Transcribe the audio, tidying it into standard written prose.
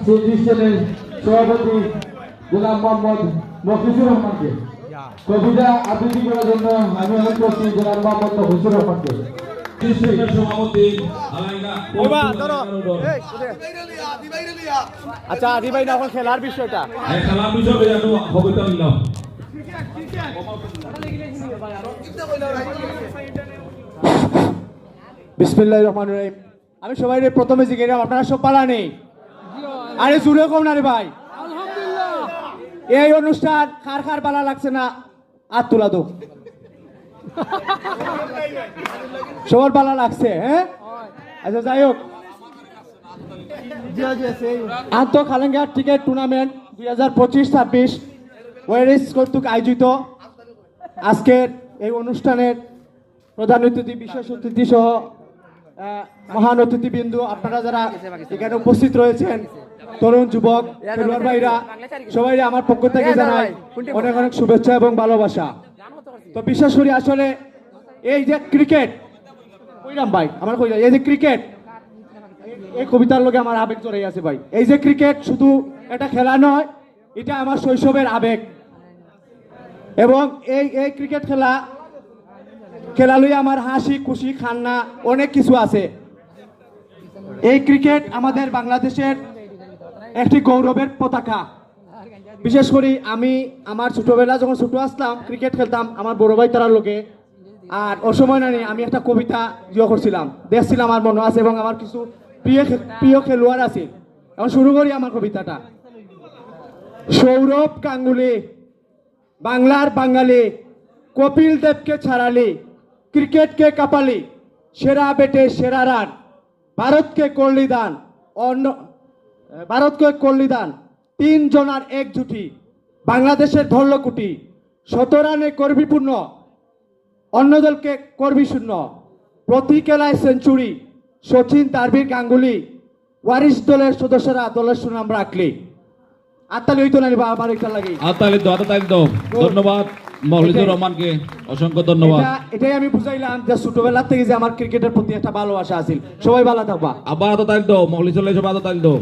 প্রতিষ্ঠানের সভাপতি গোলাম মোহাম্মদ মফিজুর রহমানকে কবিতা আবৃত্তি করার জন্য আমি অনুরোধ করছি গোলাম মোহাম্মদ মফিজুর রহমানকে। সভাপতি আচ্ছা আদি ভাই না এখন খেলার বিষয়টা খেলার বিষয়ে কবিতা নিলাম। বিসমিল্লাহির রহমানির রহিম। আমি সবাই প্রথমে জিজ্ঞেস আপনারা সব পালা নেই? আরে জুড়ে কম না রে ভাই। এই অনুষ্ঠান খার খার পালা লাগছে না? আর তুলা দো সবার পালা লাগছে। হ্যাঁ আচ্ছা যাই হোক, আন্ত খালেঙ্গা ক্রিকেট টুর্নামেন্ট 2025-26 ওয়ারিস কর্তৃক আয়োজিত আজকের এই অনুষ্ঠানের প্রধান অতিথি, বিশেষ অতিথি সহ মহান অতিথিবৃন্দ, আপনারা যারা এখানে উপস্থিত রয়েছেন, তরুণ যুবক খেলোয়াড় ভাইরা, সবাই আমার পক্ষ থেকে জানাই অনেক অনেক শুভেচ্ছা এবং ভালোবাসা। তো বিশেষ করে আসলে এই যে ক্রিকেট কইরাম ভাই আমার কইরা, এই যে ক্রিকেট, এই কবিতার লোকে আমার আবেগ জড়াই আছে ভাই। এই যে ক্রিকেট শুধু এটা খেলা নয়, এটা আমার শৈশবের আবেগ। এবং এই ক্রিকেট খেলা লই আমার হাসি খুশি কান্না অনেক কিছু আছে। এই ক্রিকেট আমাদের বাংলাদেশের একটি গৌরবের পতাকা। বিশেষ করে আমি আমার ছোটবেলা যখন ছোট আসলাম ক্রিকেট খেলতাম আমার বড় ভাই তারার লোকে, আর ও সময় না আমি একটা কবিতা করছিলাম, দেখছিলাম, আমার মনে আছে, এবং আমার কিছু প্রিয় খেলোয়াড় আছে। এখন শুরু করি আমার কবিতাটা। সৌরভ গাঙ্গুলি বাংলার বাঙালি, কপিল দেবকে ছাড়ালি, ক্রিকেটকে কাপালি, সেরা বেটে সেরা রান, ভারতকে করলি দান, 3 জনার একজুটি, বাংলাদেশের ধরলকুটি, 100 রানে করবিপূর্ণ, অন্য দলকে করবি শূন্য, প্রতি খেলায় সেঞ্চুরি, সচিন তারবীর গাঙ্গুলি, ওয়ারিশ দলের সদস্যরা দলের সুনাম রাখলি। আত্মালি হইতো না বাবার একটা লাগে আত্মালি একদম ধন্যবাদ মফিজুর রহমানকে, অসংখ্য ধন্যবাদ। এটাই আমি বুঝাইলাম যে ছোটবেলা থেকে যে আমার ক্রিকেটের প্রতি একটা ভালোবাসা আছে। সবাই ভালো থাকবা। আবার একদম মফিজুর সবাই একদম